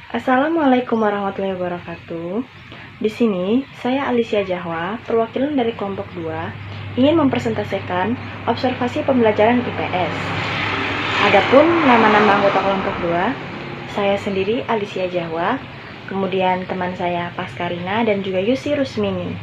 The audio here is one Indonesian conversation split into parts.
Assalamualaikum warahmatullahi wabarakatuh. Di sini, saya Alicia Jahwa, perwakilan dari kelompok 2, ingin mempresentasikan observasi pembelajaran IPS. Adapun nama-nama anggota kelompok 2, saya sendiri Alicia Jahwa, kemudian teman saya Paskarina dan juga Yusi Rusmini.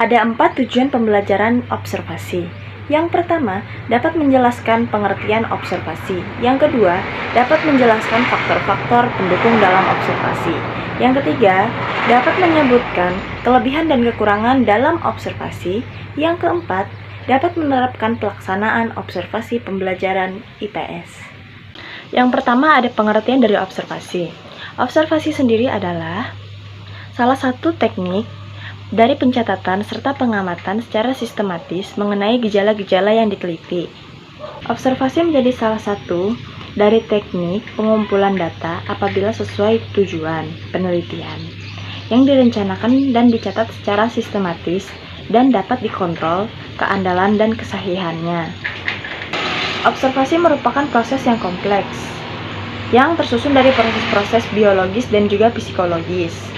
Ada 4 tujuan pembelajaran observasi. Yang pertama, dapat menjelaskan pengertian observasi. Yang kedua, dapat menjelaskan faktor-faktor pendukung dalam observasi. Yang ketiga, dapat menyebutkan kelebihan dan kekurangan dalam observasi. Yang keempat, dapat menerapkan pelaksanaan observasi pembelajaran IPS. Yang pertama ada pengertian dari observasi. Observasi sendiri adalah salah satu teknik dari pencatatan serta pengamatan secara sistematis mengenai gejala-gejala yang diteliti. Observasi menjadi salah satu dari teknik pengumpulan data apabila sesuai tujuan penelitian yang direncanakan dan dicatat secara sistematis dan dapat dikontrol keandalan dan kesahihannya. Observasi merupakan proses yang kompleks yang tersusun dari proses-proses biologis dan juga psikologis.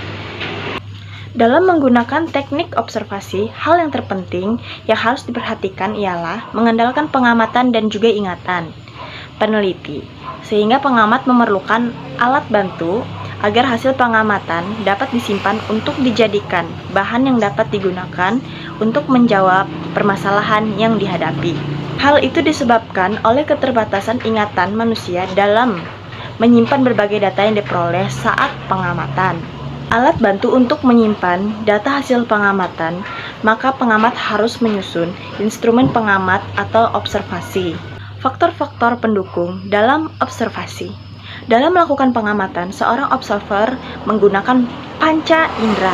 Dalam menggunakan teknik observasi, hal yang terpenting yang harus diperhatikan ialah mengandalkan pengamatan dan juga ingatan peneliti, sehingga pengamat memerlukan alat bantu agar hasil pengamatan dapat disimpan untuk dijadikan bahan yang dapat digunakan untuk menjawab permasalahan yang dihadapi. Hal itu disebabkan oleh keterbatasan ingatan manusia dalam menyimpan berbagai data yang diperoleh saat pengamatan. Alat bantu untuk menyimpan data hasil pengamatan, maka pengamat harus menyusun instrumen pengamat atau observasi. Faktor-faktor pendukung dalam observasi. Dalam melakukan pengamatan, seorang observer menggunakan panca indera.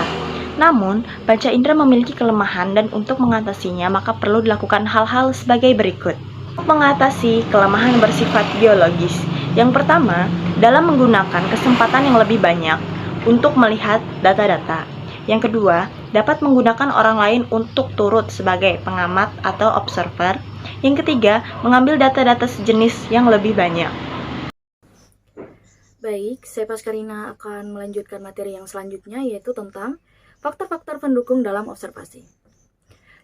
Namun, panca indera memiliki kelemahan dan untuk mengatasinya maka perlu dilakukan hal-hal sebagai berikut. Untuk mengatasi kelemahan bersifat biologis, yang pertama, dalam menggunakan kesempatan yang lebih banyak untuk melihat data-data. Yang kedua, dapat menggunakan orang lain untuk turut sebagai pengamat atau observer. Yang ketiga, mengambil data-data sejenis yang lebih banyak. Baik, saya Paskarina akan melanjutkan materi yang selanjutnya, yaitu tentang faktor-faktor pendukung dalam observasi.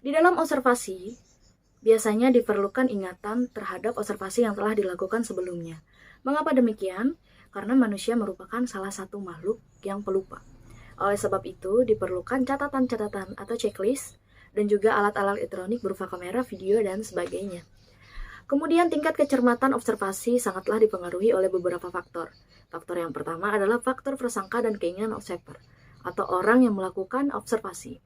Di dalam observasi, biasanya diperlukan ingatan terhadap observasi yang telah dilakukan sebelumnya. Mengapa demikian? Karena manusia merupakan salah satu makhluk yang pelupa. Oleh sebab itu, diperlukan catatan-catatan atau checklist dan juga alat-alat elektronik berupa kamera, video, dan sebagainya. Kemudian tingkat kecermatan observasi sangatlah dipengaruhi oleh beberapa faktor. Faktor yang pertama adalah faktor prasangka dan keinginan observer atau orang yang melakukan observasi.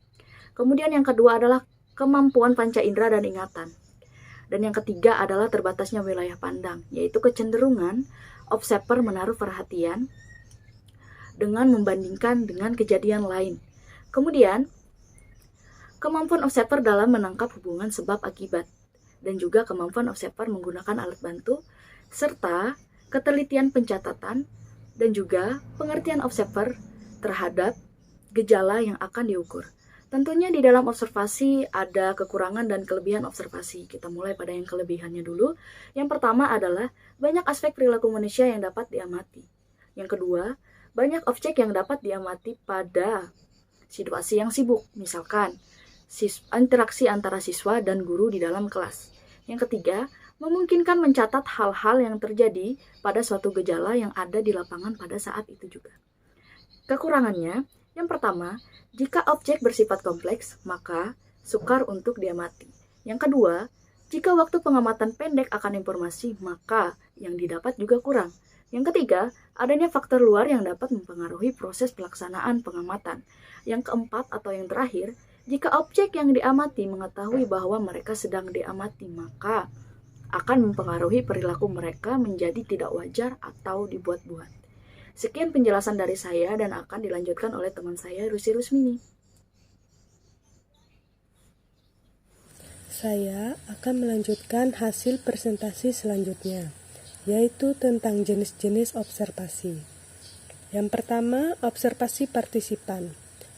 Kemudian yang kedua adalah kemampuan panca indera dan ingatan. Dan yang ketiga adalah terbatasnya wilayah pandang, yaitu kecenderungan observer menaruh perhatian dengan membandingkan dengan kejadian lain. Kemudian, kemampuan observer dalam menangkap hubungan sebab akibat, dan juga kemampuan observer menggunakan alat bantu, serta ketelitian pencatatan, dan juga pengertian observer terhadap gejala yang akan diukur. Tentunya di dalam observasi ada kekurangan dan kelebihan observasi. Kita mulai pada yang kelebihannya dulu. Yang pertama adalah banyak aspek perilaku manusia yang dapat diamati. Yang kedua, banyak objek yang dapat diamati pada situasi yang sibuk. Misalkan, interaksi antara siswa dan guru di dalam kelas. Yang ketiga, memungkinkan mencatat hal-hal yang terjadi pada suatu gejala yang ada di lapangan pada saat itu juga. Kekurangannya, yang pertama, jika objek bersifat kompleks, maka sukar untuk diamati. Yang kedua, jika waktu pengamatan pendek akan informasi, maka yang didapat juga kurang. Yang ketiga, adanya faktor luar yang dapat mempengaruhi proses pelaksanaan pengamatan. Yang keempat atau yang terakhir, jika objek yang diamati mengetahui bahwa mereka sedang diamati, maka akan mempengaruhi perilaku mereka menjadi tidak wajar atau dibuat-buat. Sekian penjelasan dari saya dan akan dilanjutkan oleh teman saya, Yusi Rusmini. Saya akan melanjutkan hasil presentasi selanjutnya, yaitu tentang jenis-jenis observasi. Yang pertama, observasi partisipan.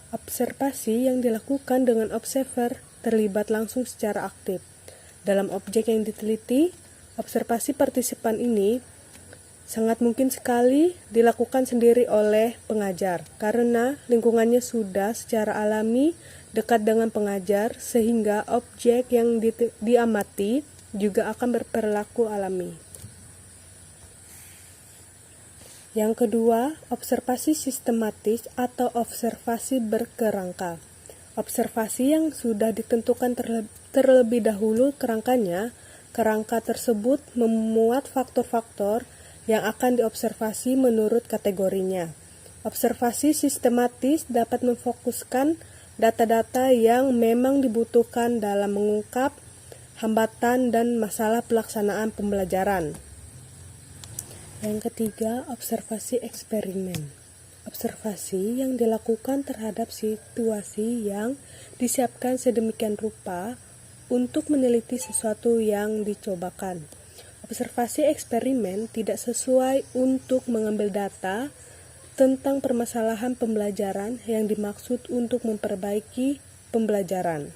Observasi yang dilakukan dengan observer terlibat langsung secara aktif. Dalam objek yang diteliti, observasi partisipan ini sangat mungkin sekali dilakukan sendiri oleh pengajar karena lingkungannya sudah secara alami dekat dengan pengajar sehingga objek yang diamati juga akan berperilaku alami. Yang kedua, observasi sistematis atau observasi berkerangka. Observasi yang sudah ditentukan terlebih dahulu kerangkanya, kerangka tersebut memuat faktor-faktor yang akan diobservasi menurut kategorinya. Observasi sistematis dapat memfokuskan data-data yang memang dibutuhkan dalam mengungkap hambatan dan masalah pelaksanaan pembelajaran. Yang ketiga, observasi eksperimen. Observasi yang dilakukan terhadap situasi yang disiapkan sedemikian rupa untuk meneliti sesuatu yang dicobakan. Observasi eksperimen tidak sesuai untuk mengambil data tentang permasalahan pembelajaran yang dimaksud untuk memperbaiki pembelajaran.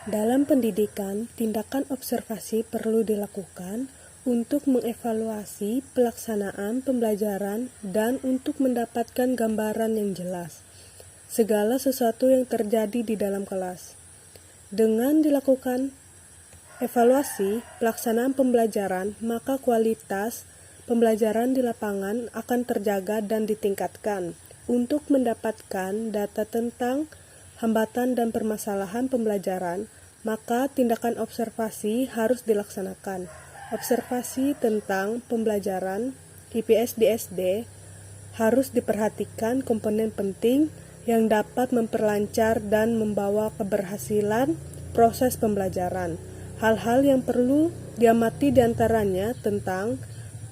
Dalam pendidikan, tindakan observasi perlu dilakukan untuk mengevaluasi pelaksanaan pembelajaran dan untuk mendapatkan gambaran yang jelas segala sesuatu yang terjadi di dalam kelas. Dengan dilakukan evaluasi pelaksanaan pembelajaran, maka kualitas pembelajaran di lapangan akan terjaga dan ditingkatkan. Untuk mendapatkan data tentang hambatan dan permasalahan pembelajaran, maka tindakan observasi harus dilaksanakan. Observasi tentang pembelajaran IPS di SD harus diperhatikan komponen penting yang dapat memperlancar dan membawa keberhasilan proses pembelajaran. Hal-hal yang perlu diamati diantaranya tentang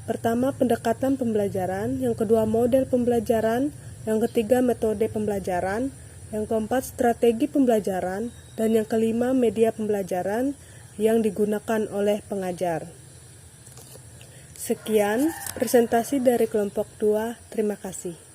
pertama, pendekatan pembelajaran, yang kedua, model pembelajaran, yang ketiga, metode pembelajaran, yang keempat, strategi pembelajaran, dan yang kelima, media pembelajaran yang digunakan oleh pengajar. Sekian presentasi dari kelompok 2. Terima kasih.